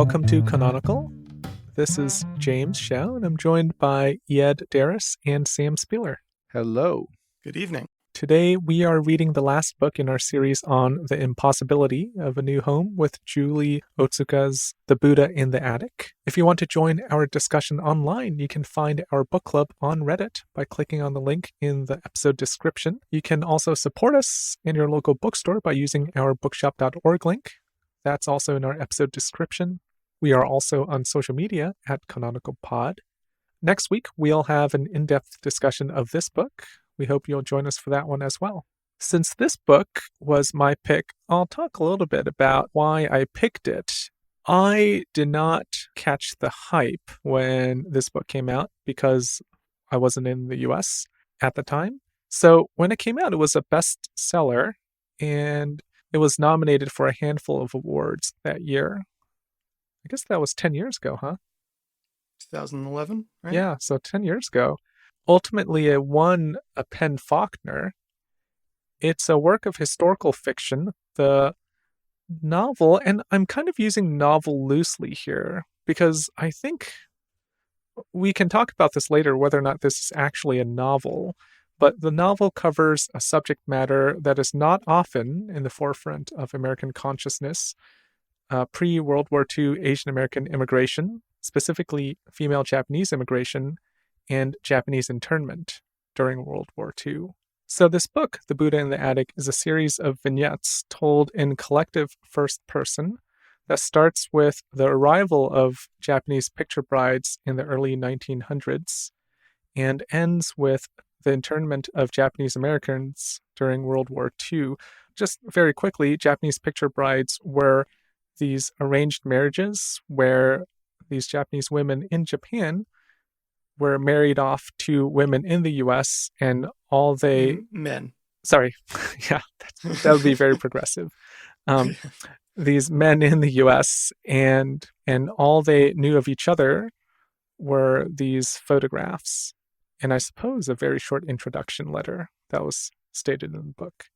Welcome to Canonical. This is James Shao, and I'm joined by Ed Darris and Sam Spieler. Hello. Good evening. Today we are reading the last book in our series on the impossibility of a new home with Julie Otsuka's The Buddha in the Attic. If you want to join our discussion online, you can find our book club on Reddit by clicking on the link in the episode description. You can also support us in your local bookstore by using our bookshop.org link. That's also in our episode description. We are also on social media at Canonical Pod. Next week, we'll have an in-depth discussion of this book. We hope you'll join us for that one as well. Since this book was my pick, I'll talk a little bit about why I picked it. I did not catch the hype when this book came out because I wasn't in the US at the time. So when it came out, it was a bestseller, and it was nominated for a handful of awards that year. I guess that was 10 years ago, huh? 2011, right? Yeah, so 10 years ago. Ultimately, it won a PEN Faulkner. It's a work of historical fiction. The novel, and I'm kind of using novel loosely here, because I think we can talk about this later, whether or not this is actually a novel. But the novel covers a subject matter that is not often in the forefront of American consciousness. Pre-World War II Asian American immigration, specifically female Japanese immigration, and Japanese internment during World War II. So this book, The Buddha in the Attic, is a series of vignettes told in collective first person that starts with the arrival of Japanese picture brides in the early 1900s and ends with the internment of Japanese Americans during World War II. Just very quickly, Japanese picture brides were these arranged marriages where these Japanese women in Japan were married off to women in the US, and all they... Men. Sorry. Yeah, that would be very progressive. These men in the US, and all they knew of each other were these photographs. And I suppose a very short introduction letter that was stated in the book.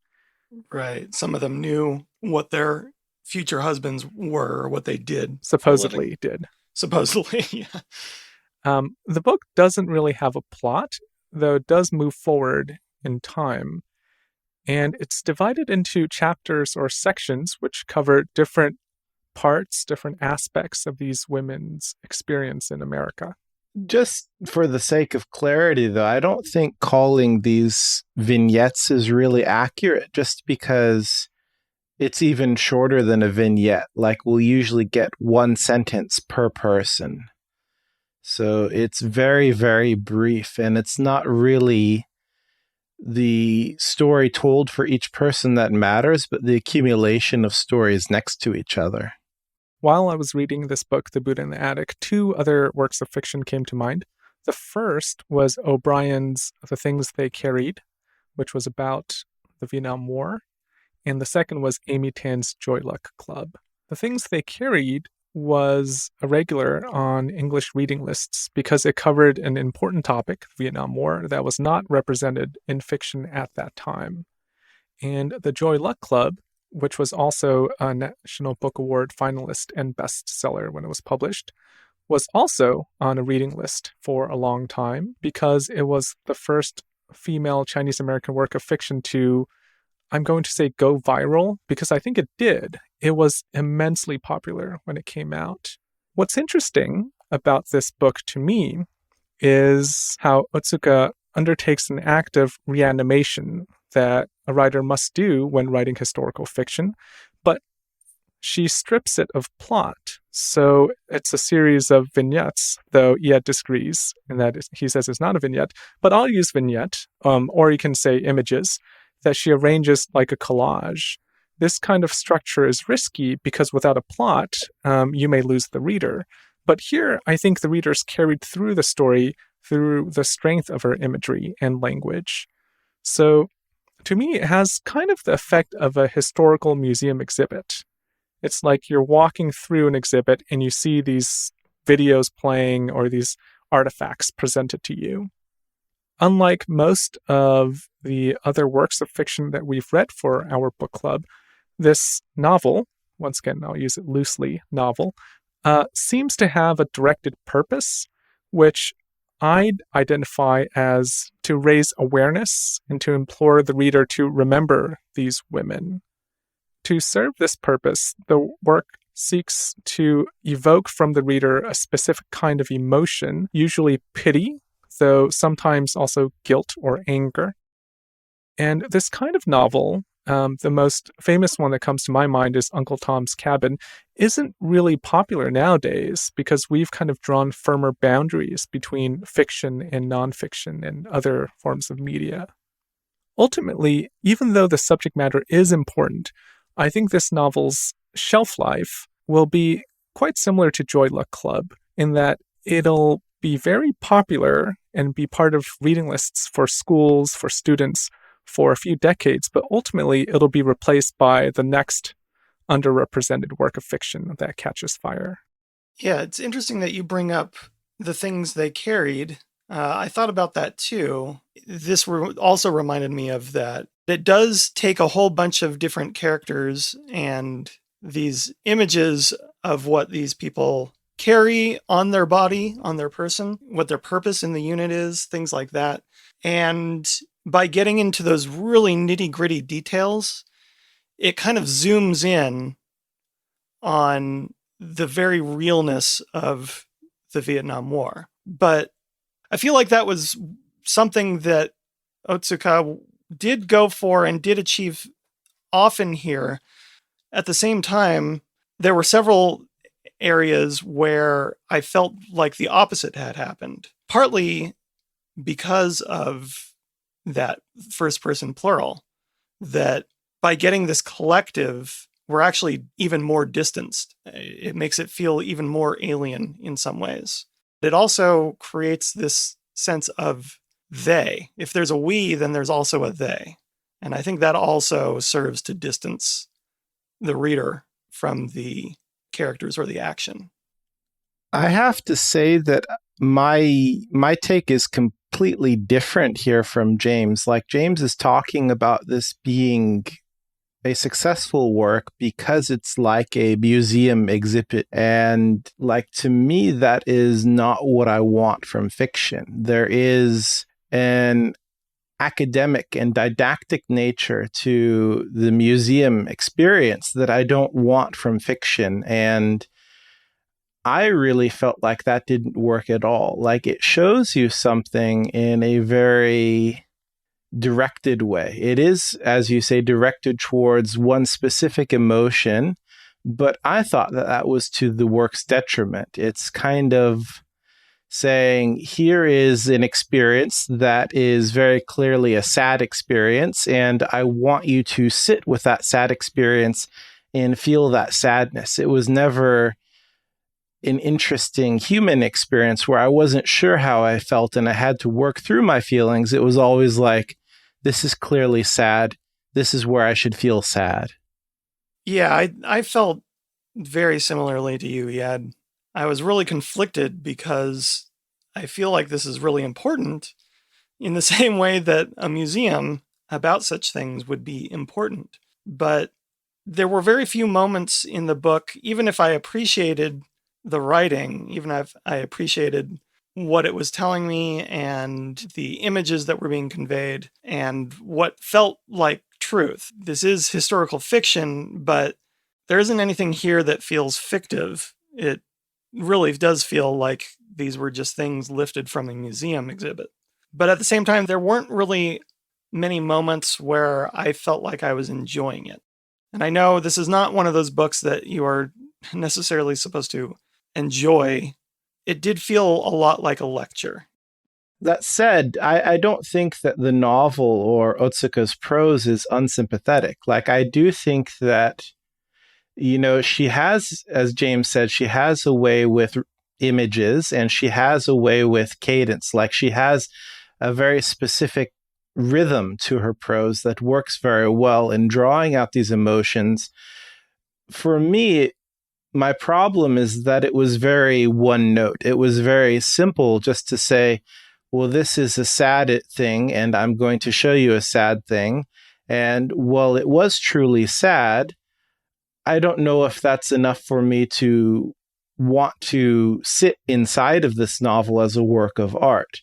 Right. Some of them knew what their future husbands were, or what they did. Supposedly did. Supposedly, yeah. The book doesn't really have a plot, though it does move forward in time. And it's divided into chapters or sections which cover different parts, different aspects of these women's experience in America. Just for the sake of clarity, though, I don't think calling these vignettes is really accurate, just because it's even shorter than a vignette. Like, we'll usually get one sentence per person. So it's very, very brief, and it's not really the story told for each person that matters, but the accumulation of stories next to each other. While I was reading this book, The Buddha in the Attic, two other works of fiction came to mind. The first was O'Brien's The Things They Carried, which was about the Vietnam War. And the second was Amy Tan's Joy Luck Club. The Things They Carried was a regular on English reading lists because it covered an important topic, the Vietnam War, that was not represented in fiction at that time. And the Joy Luck Club, which was also a National Book Award finalist and bestseller when it was published, was also on a reading list for a long time because it was the first female Chinese American work of fiction to, I'm going to say, go viral, because I think it did. It was immensely popular when it came out. What's interesting about this book to me is how Otsuka undertakes an act of reanimation that a writer must do when writing historical fiction, but she strips it of plot. So it's a series of vignettes, though Ed disagrees in that he says it's not a vignette, but I'll use vignette, or you can say images, that she arranges like a collage. This kind of structure is risky because without a plot, you may lose the reader. But here, I think the reader is carried through the story through the strength of her imagery and language. So to me, it has kind of the effect of a historical museum exhibit. It's like you're walking through an exhibit and you see these videos playing or these artifacts presented to you. Unlike most of the other works of fiction that we've read for our book club, this novel, once again, I'll use it loosely, novel, seems to have a directed purpose, which I'd identify as to raise awareness and to implore the reader to remember these women. To serve this purpose, the work seeks to evoke from the reader a specific kind of emotion, usually pity, though sometimes also guilt or anger. And this kind of novel, the most famous one that comes to my mind is Uncle Tom's Cabin, isn't really popular nowadays because we've kind of drawn firmer boundaries between fiction and nonfiction and other forms of media. Ultimately, even though the subject matter is important, I think this novel's shelf life will be quite similar to Joy Luck Club in that it'll be very popular and be part of reading lists for schools, for students, for a few decades, but ultimately it'll be replaced by the next underrepresented work of fiction that catches fire. Yeah, it's interesting that you bring up the things they carried. I thought about that too. This also reminded me of that. It does take a whole bunch of different characters and these images of what these people carry on their body, on their person, what their purpose in the unit is, things like that. And by getting into those really nitty-gritty details, it kind of zooms in on the very realness of the Vietnam War. But I feel like that was something that Otsuka did go for and did achieve often here. At the same time, there were several areas where I felt like the opposite had happened, partly because of that first person plural, that by getting this collective, we're actually even more distanced. It makes it feel even more alien in some ways. It also creates this sense of they. If there's a we, then there's also a they. And I think that also serves to distance the reader from the characters or the action. I have to say that my take is completely different here from James. Like, James is talking about this being a successful work because it's like a museum exhibit. And like, to me, that is not what I want from fiction. There is an academic and didactic nature to the museum experience that I don't want from fiction. And I really felt like that didn't work at all. Like, it shows you something in a very directed way. It is, as you say, directed towards one specific emotion, but I thought that that was to the work's detriment. It's kind of saying, here is an experience that is very clearly a sad experience, and I want you to sit with that sad experience and feel that sadness. It was never an interesting human experience where I wasn't sure how I felt and I had to work through my feelings. It was always like, this is clearly sad. This is where I should feel sad. Yeah, I felt very similarly to you, Yad. I was really conflicted because I feel like this is really important in the same way that a museum about such things would be important. But there were very few moments in the book, even if I appreciated the writing, even if I appreciated what it was telling me and the images that were being conveyed and what felt like truth. This is historical fiction, but there isn't anything here that feels fictive. It really does feel like these were just things lifted from a museum exhibit. But at the same time, there weren't really many moments where I felt like I was enjoying it. And I know this is not one of those books that you are necessarily supposed to enjoy. It did feel a lot like a lecture. That said, I don't think that the novel or Otsuka's prose is unsympathetic. Like, I do think that, you know, she has, as James said, she has a way with images and she has a way with cadence. Like, she has a very specific rhythm to her prose that works very well in drawing out these emotions. For me, my problem is that it was very one note. It was very simple just to say, well, this is a sad thing, and I'm going to show you a sad thing. And while it was truly sad, I don't know if that's enough for me to want to sit inside of this novel as a work of art.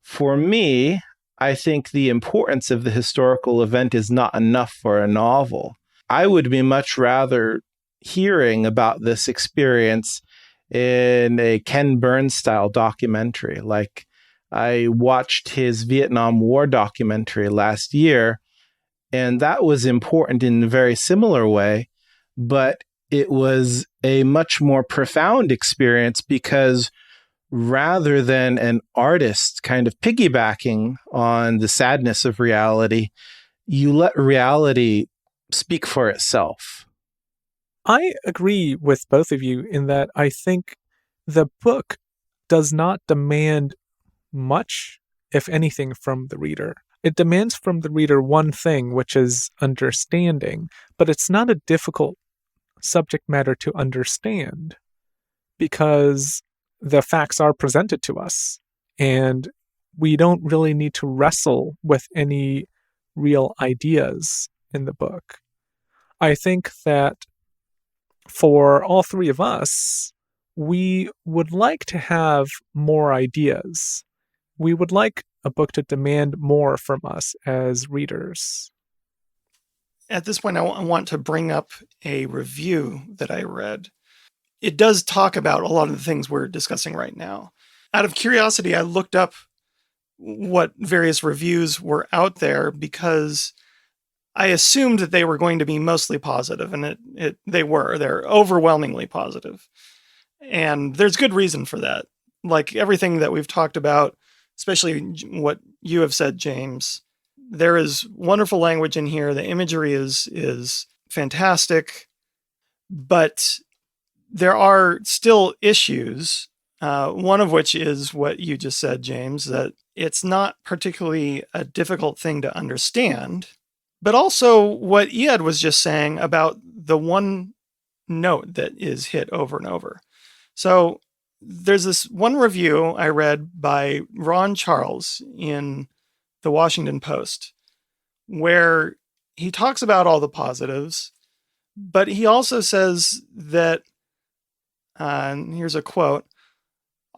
For me, I think the importance of the historical event is not enough for a novel. I would be much rather hearing about this experience in a Ken Burns style documentary. Like, I watched his Vietnam War documentary last year, and that was important in a very similar way, but it was a much more profound experience because rather than an artist kind of piggybacking on the sadness of reality, you let reality speak for itself. I agree with both of you in that I think the book does not demand much, if anything, from the reader. It demands from the reader one thing, which is understanding, but it's not a difficult subject matter to understand because the facts are presented to us and we don't really need to wrestle with any real ideas in the book. I think that for all three of us, we would like to have more ideas. We would like a book to demand more from us as readers. At this point, I want to bring up a review that I read. It does talk about a lot of the things we're discussing right now. Out of curiosity, I looked up what various reviews were out there because I assumed that they were going to be mostly positive, and they were. They're overwhelmingly positive. And there's good reason for that. Like everything that we've talked about, especially what you have said, James, there is wonderful language in here. The imagery is fantastic, but there are still issues. One of which is what you just said, James, that it's not particularly a difficult thing to understand, but also what Iad was just saying about the one note that is hit over and over. So there's this one review I read by Ron Charles in the Washington Post, where he talks about all the positives, but he also says that, here's a quote,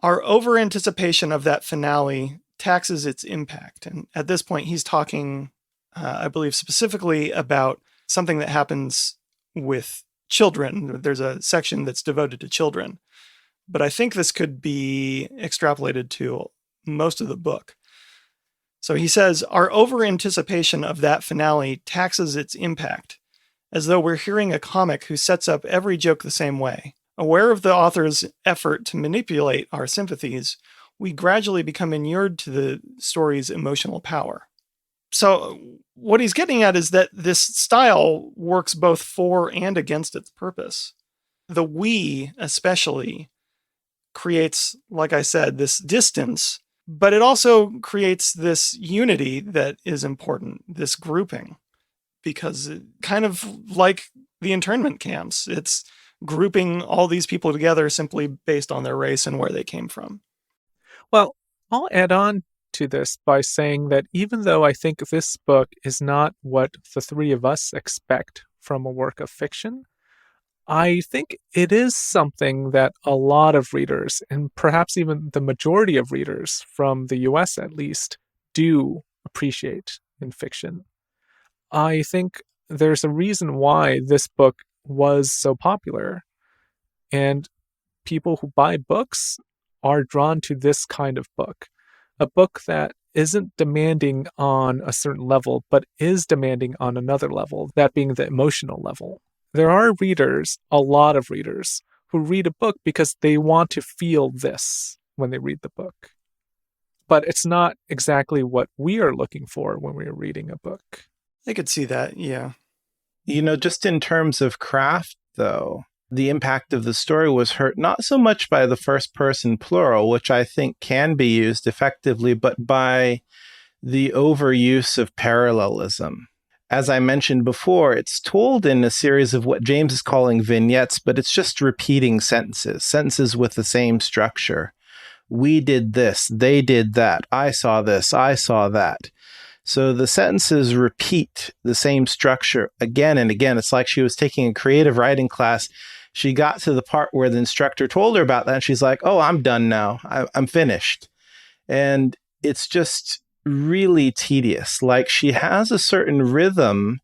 "Our over-anticipation of that finale taxes its impact." And at this point, he's talking, I believe, specifically about something that happens with children. There's a section that's devoted to children. But I think this could be extrapolated to most of the book. So he says, "Our over-anticipation of that finale taxes its impact, as though we're hearing a comic who sets up every joke the same way. Aware of the author's effort to manipulate our sympathies, we gradually become inured to the story's emotional power." So what he's getting at is that this style works both for and against its purpose. The we, especially, creates, like I said, this distance, but it also creates this unity that is important, this grouping, because kind of like the internment camps, it's grouping all these people together simply based on their race and where they came from. Well, I'll add on to this by saying that even though I think this book is not what the three of us expect from a work of fiction, I think it is something that a lot of readers, and perhaps even the majority of readers from the US at least, do appreciate in fiction. I think there's a reason why this book was so popular, and people who buy books are drawn to this kind of book. A book that isn't demanding on a certain level, but is demanding on another level, that being the emotional level. There are readers, a lot of readers, who read a book because they want to feel this when they read the book. But it's not exactly what we are looking for when we are reading a book. I could see that, yeah. You know, just in terms of craft, though, the impact of the story was hurt not so much by the first person plural, which I think can be used effectively, but by the overuse of parallelism. As I mentioned before, it's told in a series of what James is calling vignettes, but it's just repeating sentences with the same structure. We did this, they did that, I saw this, I saw that. So the sentences repeat the same structure again and again. It's like she was taking a creative writing class she got to the part where the instructor told her about that, and she's like, oh, I'm done now. I'm finished. And it's just really tedious. Like, she has a certain rhythm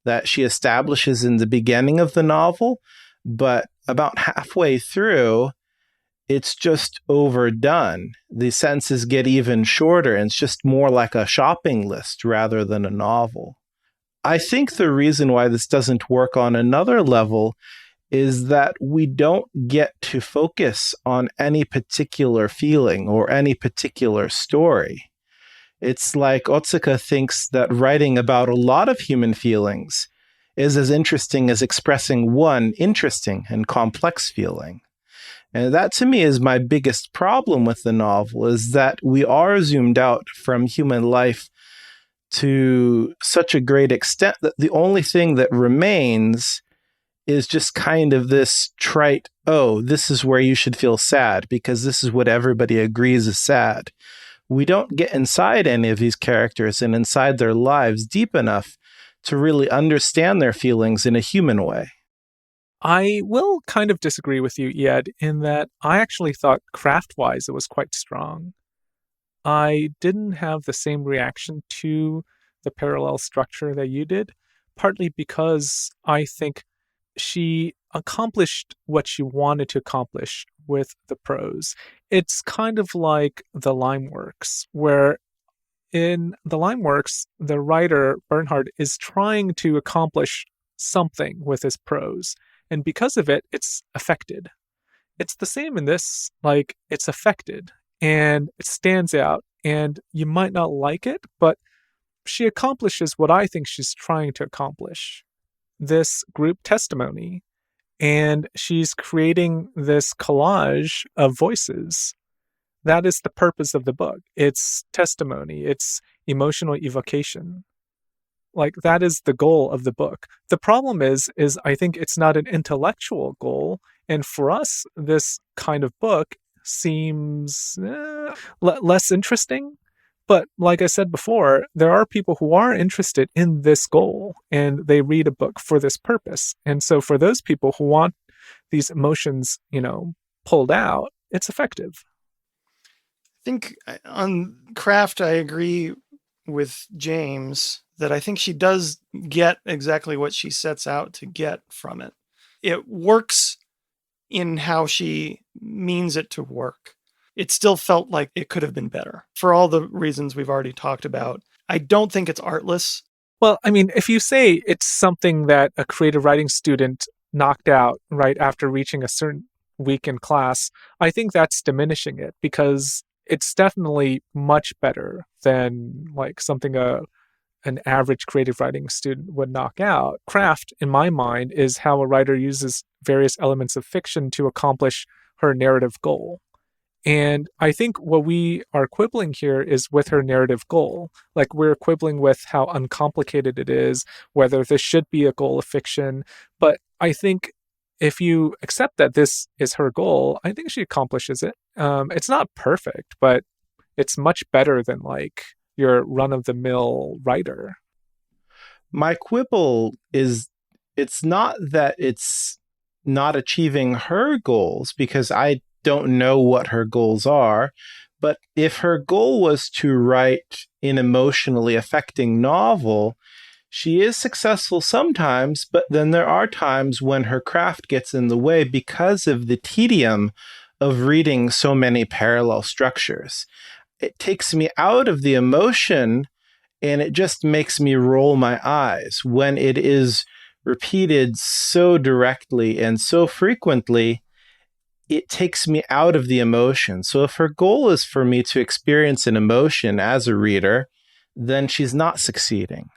that she establishes in the beginning of the novel, but about halfway through, it's just overdone. The sentences get even shorter, and it's just more like a shopping list rather than a novel. I think the reason why this doesn't work on another level is that we don't get to focus on any particular feeling or any particular story. It's like Otsuka thinks that writing about a lot of human feelings is as interesting as expressing one interesting and complex feeling. And that, to me, is my biggest problem with the novel, is that we are zoomed out from human life to such a great extent that the only thing that remains is just kind of this trite, oh, this is where you should feel sad because this is what everybody agrees is sad. We don't get inside any of these characters and inside their lives deep enough to really understand their feelings in a human way. I will kind of disagree with you, Ed, in that I actually thought craft-wise it was quite strong. I didn't have the same reaction to the parallel structure that you did, partly because I think she accomplished what she wanted to accomplish with the prose. It's kind of like the Limeworks, where in the Limeworks, the writer, Bernhard, is trying to accomplish something with his prose. And because of it, it's affected. It's the same in this, like, it's affected and it stands out, and you might not like it, but she accomplishes what I think she's trying to accomplish. This group testimony, and she's creating this collage of voices. That is the purpose of the book. It's testimony, it's emotional evocation. Like, that is the goal of the book. The problem is I think it's not an intellectual goal. And for us, this kind of book seems less interesting. But like I said before, there are people who are interested in this goal, and they read a book for this purpose. And so for those people who want these emotions, pulled out, it's effective. I think on craft, I agree with James that I think she does get exactly what she sets out to get from it. It works in how she means it to work. It still felt like it could have been better for all the reasons we've already talked about. I don't think it's artless. Well, I mean, if you say it's something that a creative writing student knocked out right after reaching a certain week in class, I think that's diminishing it, because it's definitely much better than like something an average creative writing student would knock out. Craft, in my mind, is how a writer uses various elements of fiction to accomplish her narrative goal. And I think what we are quibbling here is with her narrative goal. Like, we're quibbling with how uncomplicated it is, whether this should be a goal of fiction. But I think if you accept that this is her goal, I think she accomplishes it. It's not perfect, but it's much better than like your run-of-the-mill writer. My quibble is, it's not that it's not achieving her goals, because I don't know what her goals are, but if her goal was to write an emotionally affecting novel, she is successful sometimes, but then there are times when her craft gets in the way because of the tedium of reading so many parallel structures. It takes me out of the emotion, and it just makes me roll my eyes when it is repeated so directly and so frequently. It takes me out of the emotion. So if her goal is for me to experience an emotion as a reader, then she's not succeeding.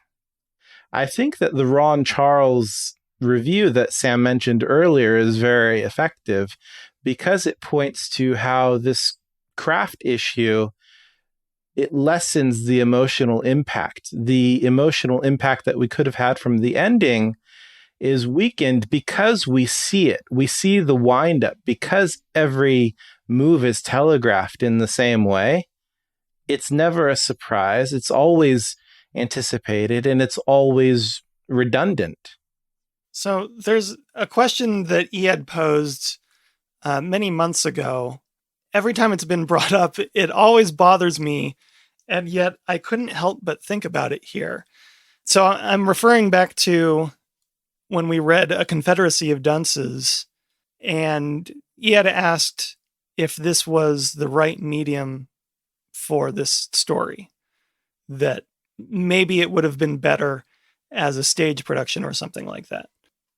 I think that the Ron Charles review that Sam mentioned earlier is very effective, because it points to how this craft issue, it lessens the emotional impact. The emotional impact that we could have had from the ending is weakened because we see it. We see the wind-up. Because every move is telegraphed in the same way, it's never a surprise. It's always anticipated, and it's always redundant. So there's a question that Iad posed many months ago. Every time it's been brought up, it always bothers me, and yet I couldn't help but think about it here. So I'm referring back to when we read A Confederacy of Dunces, and Iad asked if this was the right medium for this story, that maybe it would have been better as a stage production or something like that.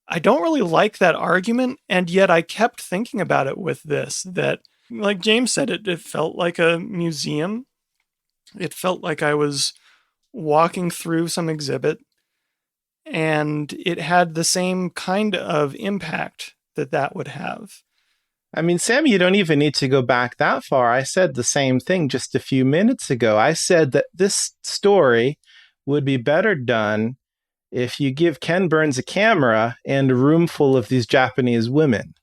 I don't really like that argument, and yet I kept thinking about it with this, that, like James said, it felt like a museum. It felt like I was walking through some exhibit, and it had the same kind of impact that would have. I mean, Sam, you don't even need to go back that far. I said the same thing just a few minutes ago. I said that this story would be better done if you give Ken Burns a camera and a room full of these Japanese women.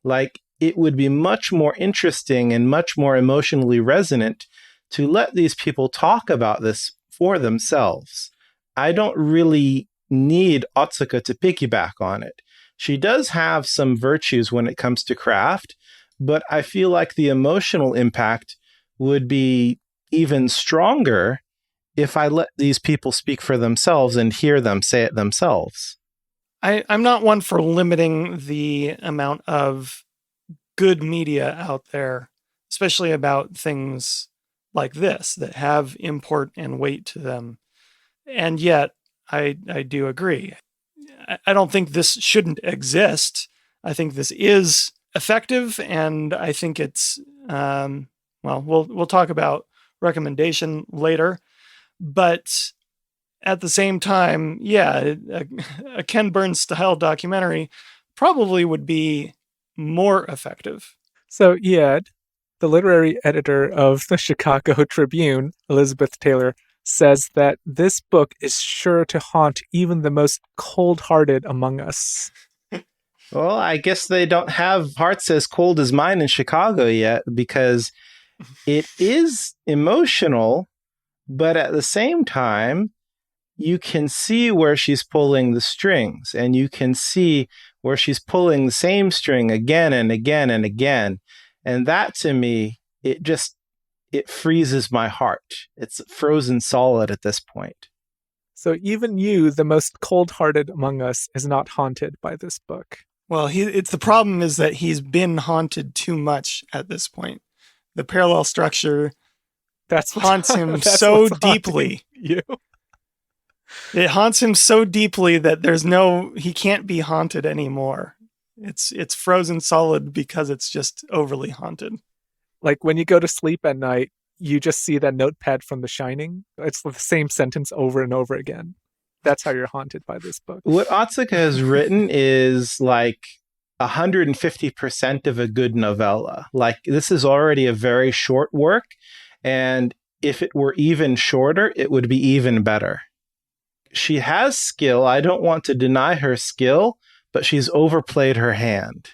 Like, it would be much more interesting and much more emotionally resonant to let these people talk about this for themselves. I don't really need Otsuka to piggyback on it. She does have some virtues when it comes to craft, but I feel like the emotional impact would be even stronger if I let these people speak for themselves and hear them say it themselves. I'm not one for limiting the amount of good media out there, especially about things like this that have import and weight to them. And yet, I do agree. I don't think this shouldn't exist. I think this is effective, and I think it's, well, we'll talk about recommendation later. But at the same time, yeah, a Ken Burns style documentary probably would be more effective. So, Iad, the literary editor of the Chicago Tribune, Elizabeth Taylor, says that this book is sure to haunt even the most cold-hearted among us. Well, I guess they don't have hearts as cold as mine in Chicago yet, because it is emotional, but at the same time, you can see where she's pulling the strings, and you can see where she's pulling the same string again and again and again. And that, to me, it freezes my heart. It's frozen solid at this point. So even you, the most cold-hearted among us, is not haunted by this book. Well, it's the problem is that he's been haunted too much at this point. The parallel structure haunts him so deeply. You. It haunts him so deeply that he can't be haunted anymore. It's frozen solid because it's just overly haunted. Like when you go to sleep at night, you just see that notepad from The Shining. It's the same sentence over and over again. That's how you're haunted by this book. What Otsuka has written is like 150% of a good novella. Like, this is already a very short work, and if it were even shorter, it would be even better. She has skill. I don't want to deny her skill, but she's overplayed her hand.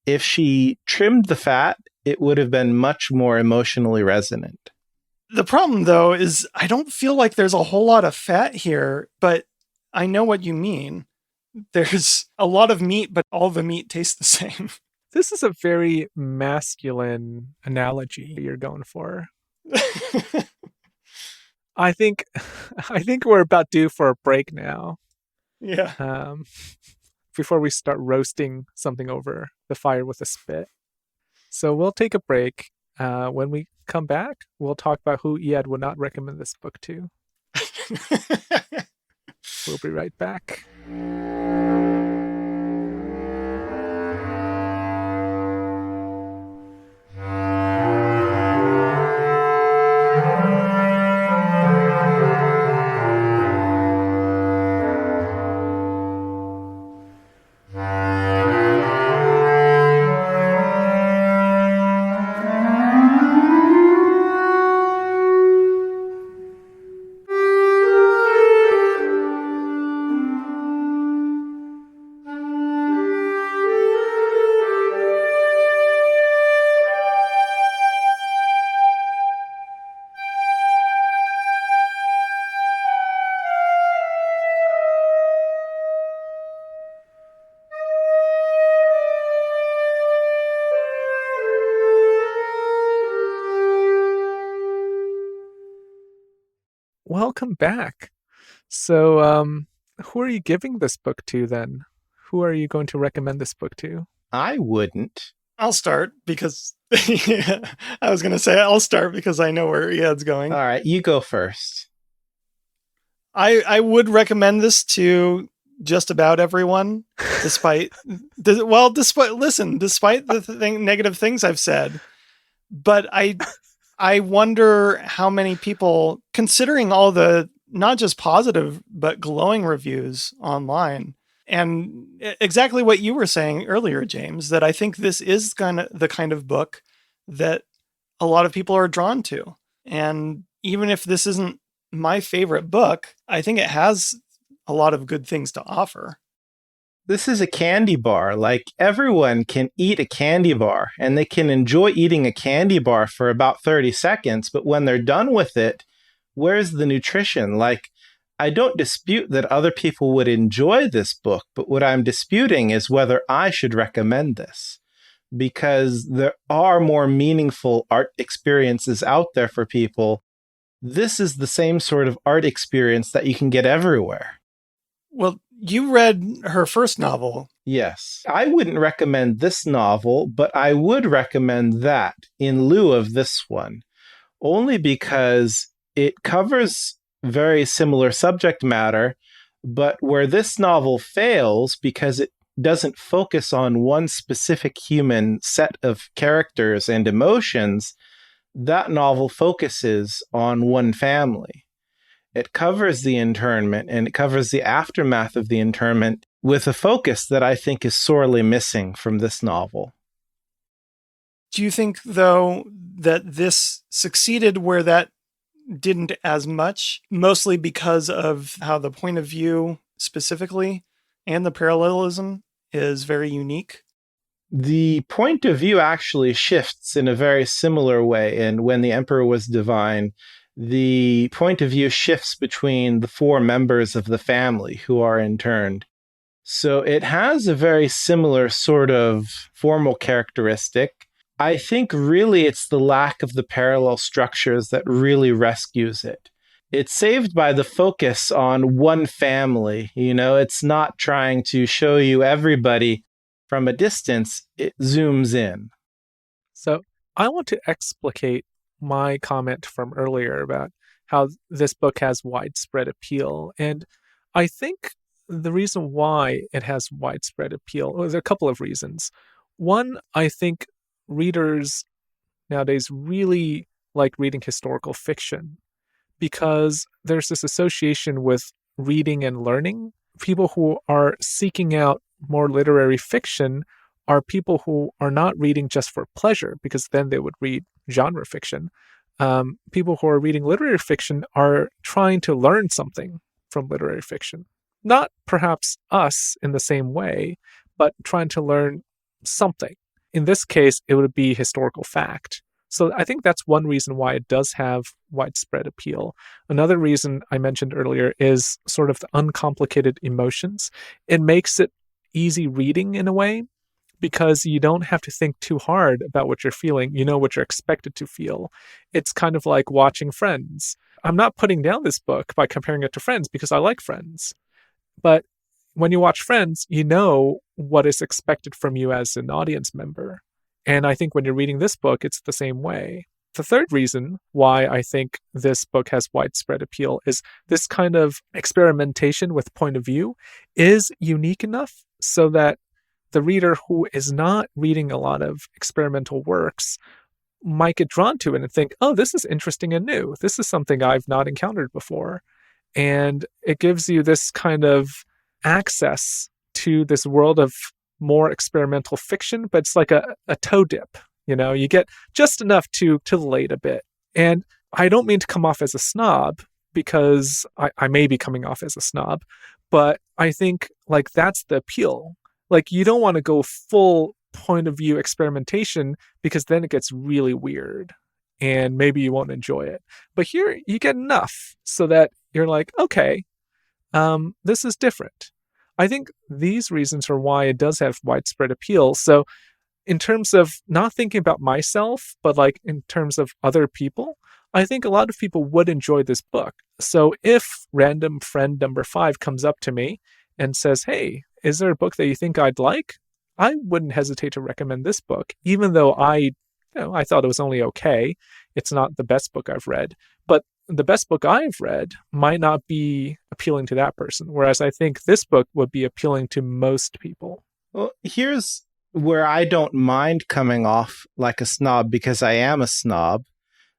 If she trimmed the fat, it would have been much more emotionally resonant. The problem, though, is I don't feel like there's a whole lot of fat here, but I know what you mean. There's a lot of meat, but all the meat tastes the same. This is a very masculine analogy you're going for. I think we're about due for a break now. Yeah. Before we start roasting something over the fire with a spit. So we'll take a break. When we come back, we'll talk about who Iad would not recommend this book to. We'll be right back. welcome back. So, who are you giving this book to then? Who are you going to recommend this book to? I wouldn't. I'll start because I was going to say I'll start because I know where Iad's going. All right, you go first. I would recommend this to just about everyone, despite the negative things I've said. But I wonder how many people, considering all the not just positive but glowing reviews online, and exactly what you were saying earlier, James, that I think this is the kind of book that a lot of people are drawn to. And even if this isn't my favorite book, I think it has a lot of good things to offer. This is a candy bar. Like, everyone can eat a candy bar, and they can enjoy eating a candy bar for about 30 seconds. But when they're done with it, where's the nutrition? Like, I don't dispute that other people would enjoy this book, but what I'm disputing is whether I should recommend this, because there are more meaningful art experiences out there for people. This is the same sort of art experience that you can get everywhere. Well, you read her first novel. Yes. I wouldn't recommend this novel, but I would recommend that in lieu of this one, only because it covers very similar subject matter, but where this novel fails because it doesn't focus on one specific human set of characters and emotions, that novel focuses on one family. It covers the internment and it covers the aftermath of the internment with a focus that I think is sorely missing from this novel. Do you think, though, that this succeeded where that didn't as much, mostly because of how the point of view specifically and the parallelism is very unique? The point of view actually shifts in a very similar way. And When the Emperor Was Divine, the point of view shifts between the four members of the family who are interned. So it has a very similar sort of formal characteristic. I think really it's the lack of the parallel structures that really rescues it. It's saved by the focus on one family. It's not trying to show you everybody from a distance. It zooms in. So I want to explicate my comment from earlier about how this book has widespread appeal. And I think the reason why it has widespread appeal, well, there are a couple of reasons. One, I think readers nowadays really like reading historical fiction because there's this association with reading and learning. People who are seeking out more literary fiction are people who are not reading just for pleasure, because then they would read genre fiction. People who are reading literary fiction are trying to learn something from literary fiction. Not perhaps us in the same way, but trying to learn something. In this case, it would be historical fact. So I think that's one reason why it does have widespread appeal. Another reason I mentioned earlier is sort of the uncomplicated emotions. It makes it easy reading in a way, because you don't have to think too hard about what you're feeling. You know what you're expected to feel. It's kind of like watching Friends. I'm not putting down this book by comparing it to Friends because I like Friends. But when you watch Friends, you know what is expected from you as an audience member. And I think when you're reading this book, it's the same way. The third reason why I think this book has widespread appeal is this kind of experimentation with point of view is unique enough so that the reader who is not reading a lot of experimental works might get drawn to it and think, oh, this is interesting and new. This is something I've not encountered before. And it gives you this kind of access to this world of more experimental fiction, but it's like a toe dip. You get just enough to titillate a bit. And I don't mean to come off as a snob, because I may be coming off as a snob, but I think like that's the appeal. Like, you don't want to go full point of view experimentation, because then it gets really weird and maybe you won't enjoy it. But here you get enough so that you're like, okay, this is different. I think these reasons are why it does have widespread appeal. So in terms of not thinking about myself, but like in terms of other people, I think a lot of people would enjoy this book. So if random friend number 5 comes up to me and says, hey, is there a book that you think I'd like? I wouldn't hesitate to recommend this book, even though I thought it was only okay. It's not the best book I've read, but the best book I've read might not be appealing to that person, whereas I think this book would be appealing to most people. Well, here's where I don't mind coming off like a snob, because I am a snob.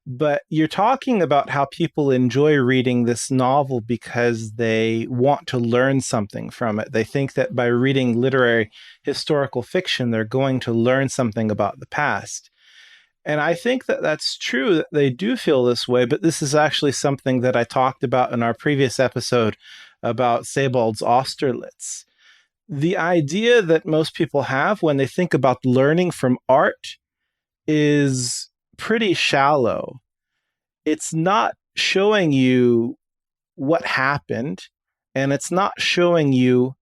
But you're talking about how people enjoy reading this novel because they want to learn something from it. They think that by reading literary historical fiction, they're going to learn something about the past. And I think that that's true, that they do feel this way, but this is actually something that I talked about in our previous episode about Sebald's Austerlitz. The idea that most people have when they think about learning from art is pretty shallow. It's not showing you what happened, and it's not showing you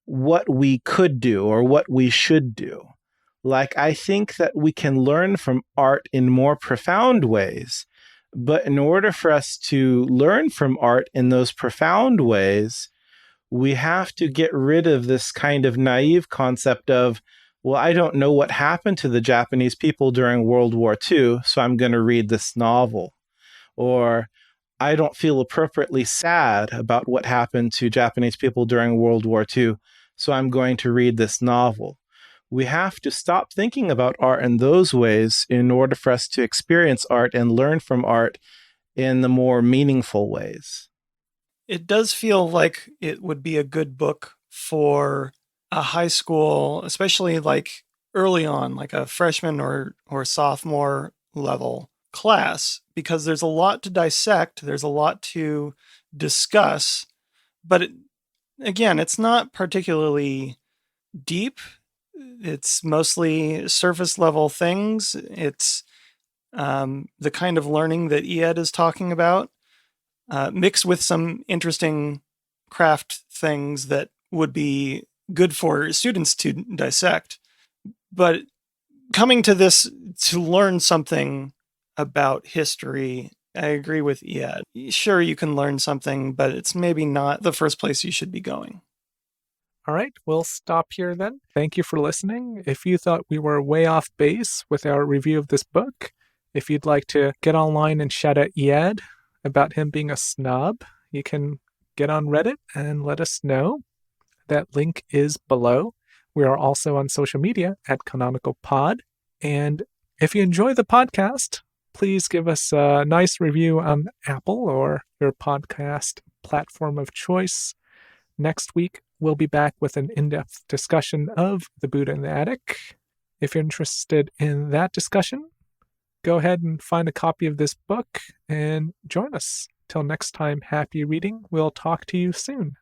what we could do or what we should do. Like, I think that we can learn from art in more profound ways, but in order for us to learn from art in those profound ways, we have to get rid of this kind of naive concept of, well, I don't know what happened to the Japanese people during World War II, so I'm going to read this novel. Or, I don't feel appropriately sad about what happened to Japanese people during World War II, so I'm going to read this novel. We have to stop thinking about art in those ways in order for us to experience art and learn from art in the more meaningful ways. It does feel like it would be a good book for a high school, especially like early on, like a freshman or sophomore level class, because there's a lot to dissect, there's a lot to discuss, but again, it's not particularly deep. It's mostly surface level things. It's the kind of learning that Ied is talking about, mixed with some interesting craft things that would be good for students to dissect. But coming to this to learn something about history, I agree with Ied. Sure, you can learn something, but it's maybe not the first place you should be going. All right, we'll stop here then. Thank you for listening. If you thought we were way off base with our review of this book, if you'd like to get online and shout at Ied about him being a snob, you can get on Reddit and let us know. That link is below. We are also on social media at Canonical Pod. And if you enjoy the podcast, please give us a nice review on Apple or your podcast platform of choice. Next week, we'll be back with an in-depth discussion of The Buddha in the Attic. If you're interested in that discussion, go ahead and find a copy of this book and join us. Till next time, happy reading. We'll talk to you soon.